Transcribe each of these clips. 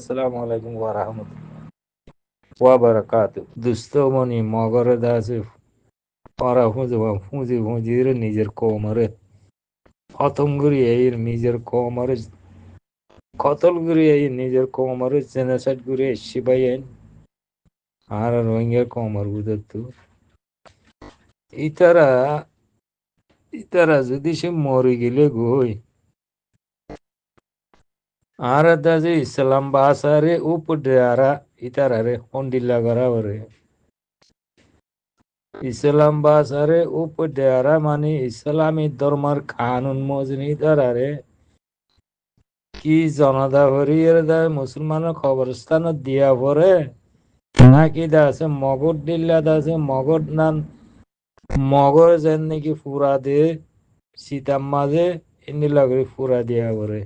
আসসালামু আলাইকুম ওয়া রাহমাতুল্লাহি ওয়া বারাকাতুহু। দুস্তমনি মগরে দাসে পরা ফুঁজি নিজের কোমরে খতম করি এই নিজের কোমরে কতল করি এই নিজের কোমরে জেনাসাইড করে শিবাইন আর রোহিঙ্গা কোমর বুঝতো ইতারা ইতারা যদি সে মরে গেলে গই আর দাজে ইসলাম বাসারে উপরে আরা ইতারারে হন্ডিল্লা করা ওরে ইসলাম বাসারে উপরে আরা মানে ইসলামী ধর্মের কানুন মজনি তারারে কি জনদা হরিয়ের দা মুসলমানের খবরস্থান দিয়া পরে নাকি দা আছে মগর দিল্লা দা আছে মগর নান মগর যেন নাকি ফুরা দে সীতাম মাঝে ইন্দিলা করে ফুরা দিয়া করে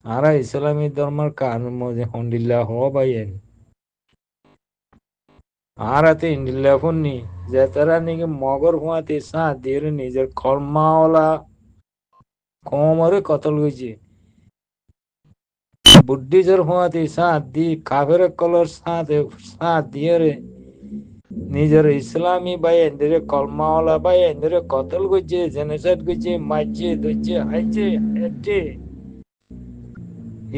আর ইসলামী ধর্মের কানুন মজে হন্ডিল্লা হ বাইন আর হাতে ইন্ডিল্লা ফোননি যে তারা নাকি মগর হুয়াতে সা দিয়ে নিজের কর্মাওয়ালা কোমরে কতল হয়েছে বুদ্ধিজর হুয়াতে সাথ দি কাফের কলর সাথ দিয়ে রে নিজের ইসলামী ভাই এদের কলমাওয়ালা ভাই এদের কতল করছে জেনেসাইড করছে মারছে ধরছে হাইছে হেঁটে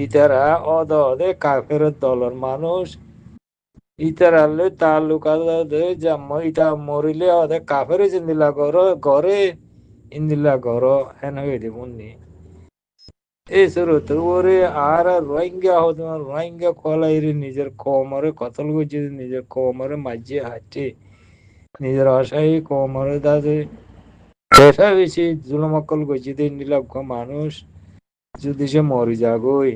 ইতারা অদে কাফের দলের মানুষ ইতারালে তালুক আদে ইতা মরিলে অদে কাফের ইন্দিলা ঘরে ইন্দিলা ঘর হেন হয়ে দেবনি এই শুরুতে ওরে আর রোহিঙ্গা হতো রোহিঙ্গা কলাইরে নিজের কোমরে কতল করছে নিজের কোমরে মাঝে হাঁটে নিজের অসহায় কোমরে দাদে পেশা বেশি জুলমকল করছে দিন লক্ষ মানুষ যদি সে মরি যাগই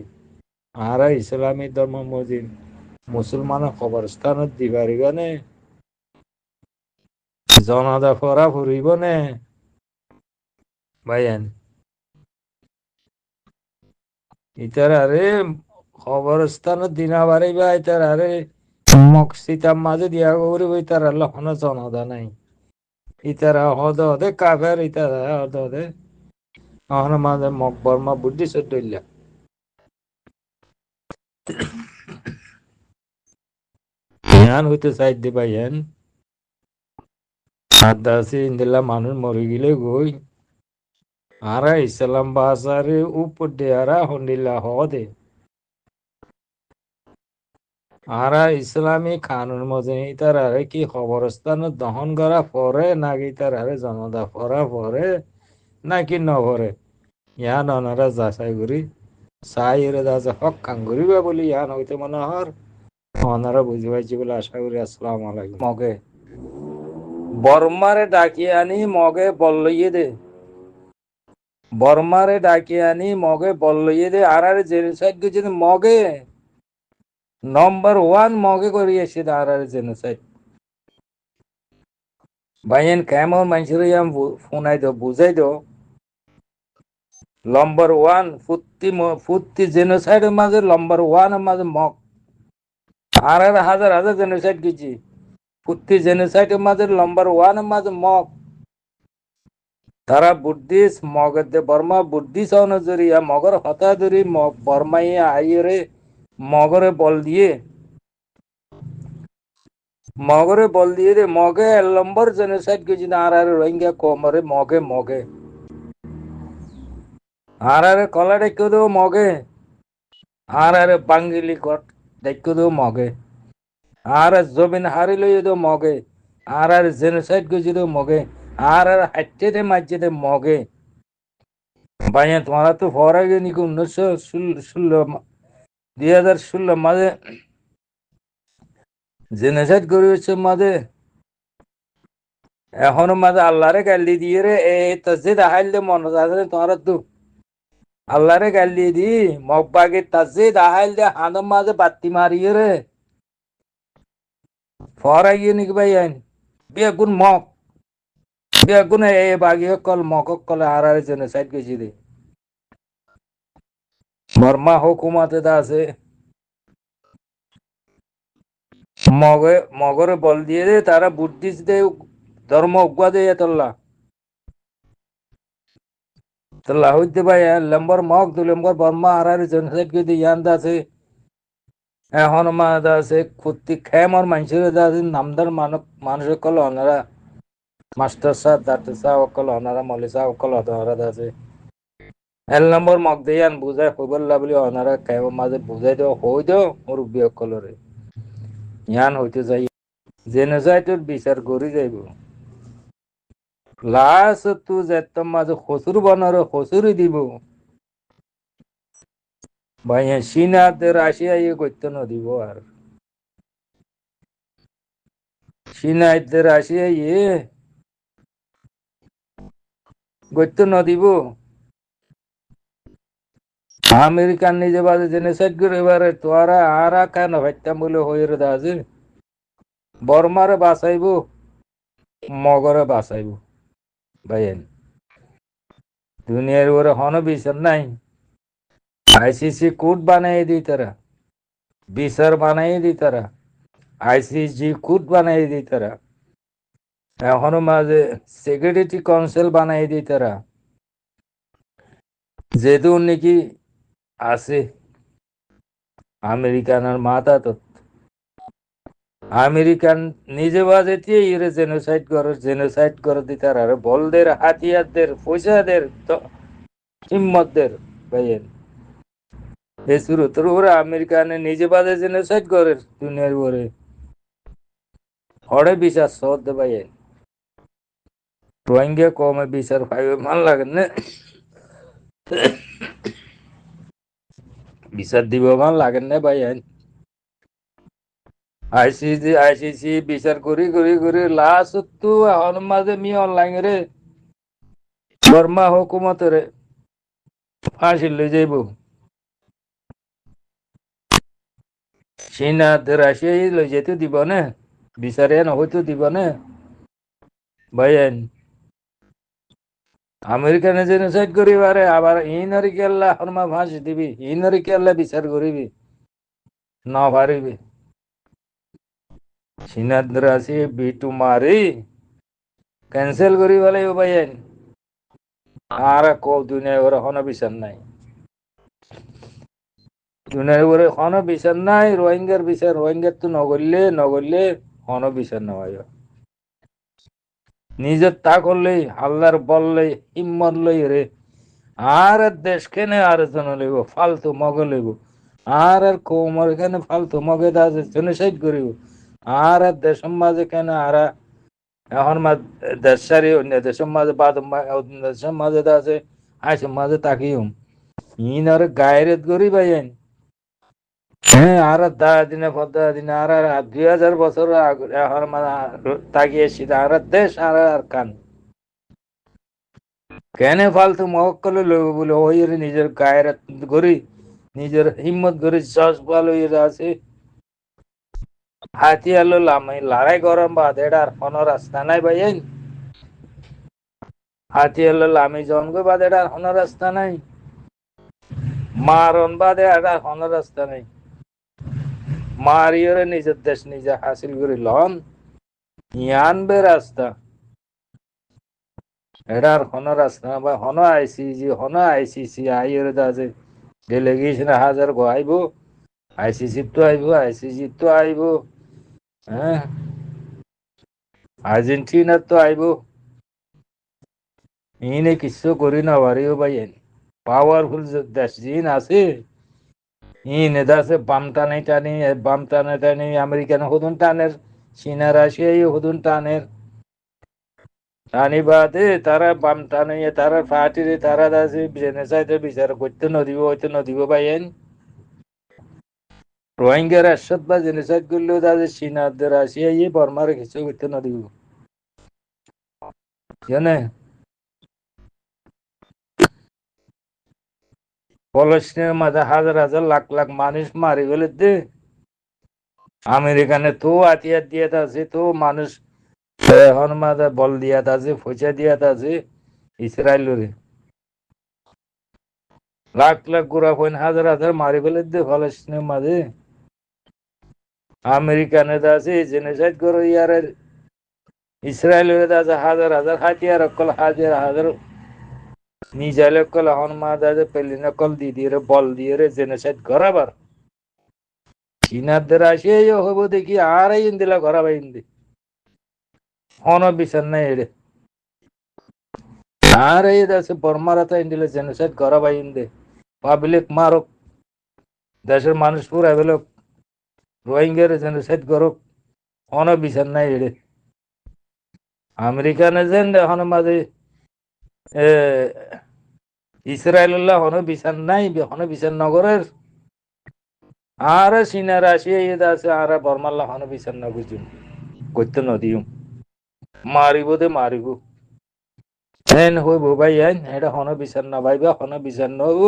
আর ইসলামী ধর্ম মজিন মুসলমানের খবরস্থান দিবারিব নে জনাদা ফরা ফুরিব নে ভাইয়ান ইতার আরে খবরস্থান দিনা বাড়িবা ইতার আরে মক্সিতার মাঝে দিয়া করিব ইতার আল্লাহ কোনো জনদা নাই ইতারা হদ হদে কাফের ইতারা হদ হদে অহন মাঝে বর্মা বুদ্ধি সদ্দইল্লা জ্ঞান হইতে চাই দিবা ইয়ান আদাসি ইন্দিল্লা মানুষ মরি গেলে গই আরা ইসলাম বাসারে উপর দে আরা হন্ডিল্লা হদে আরা ইসলামী কানুন মজে ইতার আরে কি খবরস্থান দহন করা পরে নাকি তার আরে জনদা পড়া পরে নাকি নভরে ইয়ান অনারা যাচাই করি চাই এর দাসে হক কাম করিবা বলি ইয়ান হইতে মনে হর অনারা বুঝি পাইছি বলে আশা করি। আসসালামু আলাইকুম। মগে বর্মারে ডাকিয়ে আনি মগে বললইয়ে দে বর্মারে ডাকিয়ে আনি মগে বললইয়ে দে আর আরে জেনোসাইড করছে মগে নম্বর 1 মগে করিয়েছে আর আরে জেনোসাইড ভাইয়েন কেমন মানুষের ফোনাই দো বুঝাই দো নম্বর 1 ফুত্তি জেনোসাইডের মাঝে নম্বর 1 মাঝে মগ আর আর হাজার হাজার জেনোসাইড গেছি ফুত্তি জেনোসাইডের মাঝে নম্বর 1 মাঝে মগ তারা বুদ্ধিস্ট মগের দে বর্মা বুদ্ধিস্ট অনুযায়ী মগর হতা ধরি বর্মাইয়ে আইরে মগরে বল দিয়ে রে মগে 1 নম্বর জেনোসাইড গেছি আর আর রোহিঙ্গা কোমরে মগে মগে আর আরে কলা ডেকে দেবো মগে আর আরে বাঙ্গিলি কট ডেকে দেবো মগে আর জমিন হারি লইয়ে দেবো মগে আর আর জেনোসাইড গেছি দেবো মগে আর আর হাইটে দে মাঝে দে মগে ভাইয়া তোমারা তো হওয়ার আগে নাকি 2016 মাঝে জেনোসাইড করেছে মাঝে এখনো মাঝে আল্লাহরে গালি দিয়ে রে এই তসজিদ আহাইল দে মনে আছে তোমার তো আল্লাহরে গালি দি মগবাগে তসজিদ আহাইল দে হানম মাঝে বাতি মারিয়ে রে ফরা গিয়ে নাকি ভাই আইন বিয়া গুণ মগ বিয়া গুণ এই বাগি কল মগ কল আর আর জেনোসাইড গেছি দে বর্মা হুকুমাতে দা আছে মগরে বল দিয়ে দে তারা বুদ্ধিস্ট দে ধর্ম উগ্রা দে তোল্লা তোল্লা হইতে ভাই লম্বর মগ দু লম্বর বর্মা আর আর জেনোসাইড গেছি ইয়ান দা আছে এখন মাঝে আছে কুত্তি খেমর মানুষের আছে নামদার মানুষ সকল ওনারা মাস্টার সাহেব ডাক্তার সাহেব সকল ওনারা মলি সাহেব সকল ওনারা আছে এল নম্বর মগ দিয়ে আন বুঝাই খবর বলি ওনারা খেমর মাঝে বুঝাই দেও হই দেও মুরব্বী সকলরে ইয়ান হইতে যাই জেনোসাইডের বিচার করি যাইব লাস্ট তু যেত মাঝে খসুর বানার খসুরই দিব ভাই চীনাতে রাশিয়া ইয়ে করতে না দিব আর চীনাতে রাশিয়া ইয়ে করতে না দিব আমেরিকান নিজে বাজে জেনোসাইড করে এবারে তোরা আরা কেন ভাইতাম বলে হয়ে আছে বর্মারে বাঁচাইব মগরে বাঁচাইব ভাইয়েন দুনিয়ার ওরে হন বিচার নাই আইসিসি কোর্ট বানাই দিই তারা বিচার বানাই দিই তারা আইসিসি কোর্ট বানাই দিই তারা এখনো মাঝে সিকিউরিটি কাউন্সিল বানাই দিই তারা যেহেতু নাকি আছে আমেরিকানের মাথা তো আমেরিকান নিজে বাজেতে ইরে জেনোসাইড করে দিতে আর বলদের হাতিয়ারদের পয়সাদের হিম্মতদের ভাইয়েন এই শুরু তোর ওরা আমেরিকানে নিজে বাজে জেনোসাইড করে দুনিয়ার ওরে হড়ে বিচার সদ ভাইয়েন রোহিঙ্গা কমে বিচার পাইবে ভাল লাগে না বিচার দিব ভাল লাগে না ভাইয়েন আইসিসি বিচার করি লাস্ট তো এখন মাঝে মি অনলাইন রে বর্মা হুকুমতের ফাঁসি লই যাইব চীনা রাশিয়াই লই যেতে দিব না বিচারে নহয়তো দিব না ভাইয়েন আমেরিকানে জেনোসাইড করিবারে আবার ইনরি কেল্লা হরমা ফাঁসি দিবি ইনরি কেল্লা বিচার করিবি না পারিবি চীনাত রাশি বিটু মারি ক্যান্সেল করি বলে ভাইয়েন আর দুনিয়ায় ওরা কোনো বিচার নাই দুনিয়ায় ওরা কোনো বিচার নাই রোহিঙ্গার বিচার রোহিঙ্গার তো নগরলে কোনো বিচার নেওয়া নিজের তা করলেই আল্লাহর বললেই হিম্মত লই রে আর দেশ কেনে আর জন লইব ফালতু মগ লইব আর কোমর কেনে ফালতু মগে দাজে জেনোসাইড করিব আর দেশের মাঝে কেন আর এখন দেশ সারি অন্য দেশের মাঝে বাদ দেশের মাঝে আছে আইসের মাঝে তাকিও ইন আর গায়ের গরি বাইন হ্যাঁ আর দিনে দিনে আর 2000 বছর এখন তাকিয়েছি আর দেশ আর কান কেন ফালতু মহকলে লইব বলে ওই নিজের গায়ের গরি নিজের হিম্মত গরি জজ ভালো আছে হাতিয়ালো লামাই লড়াই গরম বাদ এটার কোনো রাস্তা নাই ভাইয়েন হাতিয়ালো লামি জনগো বাদ এটার কোনো রাস্তা নাই মারণ বাদে এটার কোনো রাস্তা নাই মারিয়রে নিজের দেশ নিজে হাসিল করে লন ইয়ানবে রাস্তা এটার কোনো রাস্তা না বা আইসিসি আইয়রে আছে ডেলিগেশন হাজার গো আইব আইসিসি তো আইব হ্যাঁ আর্জেন্টিনার তো আইব ইনে কিছু করি না পারিও ভাইয়েন পাওয়ারফুল দেশ জিন আছে ইনে আছে বাম টানে আমেরিকান হুদুন টানের চীনা রাশিয়াই হুদুন টানের টানি বাদে তারা বাম টানে তারা পার্টিরে তারা আছে জেনোসাইড বিচার করতে নদিব হইতে নদিব ভাইয়েন রোহিঙ্গার এরশাদ বা জেনোসাইড করলেও তাদের চীনাদের রাশিয়াই বর্মারে কিছু করতে নদিব জানে ফলস্তিনের মাঝে হাজার হাজার লাখ লাখ মানুষ মারি ফেলে দে আমেরিকানে তো হাতিয়ার দিয়ে আছে তো মানুষ এখন মাঝে বল দিয়া আছে পয়সা দিয়া আছে ইসরায়েলের লাখ লাখ গোড়া পয়েন হাজার হাজার মারি ফেলে দে ফলস্তিনের মাঝে আমেরিকানে আছে জেনোসাইড করে ইয়ার ইসরায়েলের আছে হাজার হাজার হাতিয়ার অকল হাজার হাজার মিজাইল অকল এখন মাঝে পেলিন অকল দিয়ে বল দিয়ে জেনোসাইড করাবার চীনাদের আসিয়াই হইব দেখি আর এই ইন্দিলা ঘরা বাই ইন্দি অন বিচার নাই এড়ে আর এই দেশে বর্মারাতা ইন্দিলে জেনোসাইড ঘরা বাই ইন্দে পাবলিক মারক দেশের মানুষ পুরা বেলক রোহিঙ্গার জেনোসাইড করক অন বিচার নাই এড়ে আমেরিকানে যেন এখন মাঝে ইসরায়েল্লাহ হন বিচার নাই হন বিচার নগরের আর চীনা রাশিয়া ইয়ে আছে আর বর্মাল্লাহ হন বিচার না বুঝুম করতে নদীম মারিব দে মারিব হেন হইব ভাই হেন এটা হন বিচার না ভাইবা হন বিচার নব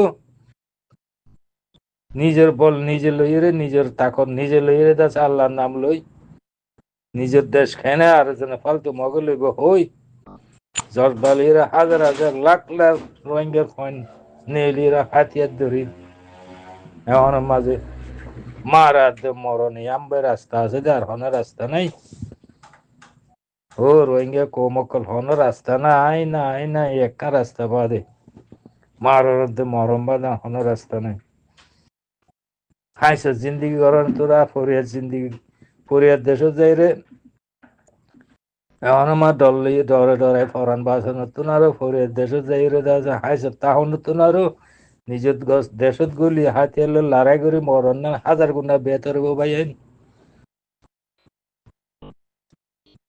নিজের বল নিজে লইরে নিজের তাকত নিজে লইরে দাস আল্লাহর নাম লই নিজের দেশ খেনে আর যেন ফালতু মগে লইব হই জর্দালিরা হাজার হাজার লাখ লাখ রোহিঙ্গার কয়েন নেলিরা হাতিয়ার ধরি এখন মাঝে মারা মরণে আমবে রাস্তা আছে যার হনের রাস্তা নাই ও রোহিঙ্গা কোমকল হন রাস্তা নাই নাই নাই একটা রাস্তা বাদে মারার মরম বাদে হন রাস্তা নাই হাইস জিন্দিগি করেন তোরা ফরিয়াদ জিন্দিগি ফরিয়াদ দেশ যাই রে এখন আমার ডর লইয়ে ডরে ডরে ফরান বাসা নতুন আরো ফরিয়াদ দেশ যাই রে হাইস তাহন নতুন আরো নিজের দেশত গুলি হাতিয়ার লড়াই করে মরণ না হাজার গুণা বেতর ভাই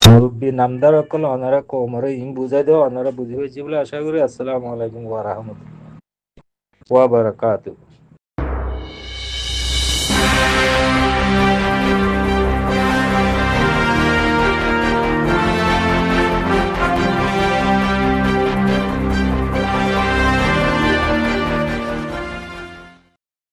মুরব্বী নামদার অকল অনারা কোমরে ইম বুঝাই দেওয়া অনারা বুঝে পেয়েছি বলে আশা করি। আসসালামু আলাইকুম ওয়া রাহমাতুল্লাহি ওয়া বারাকাতুহু।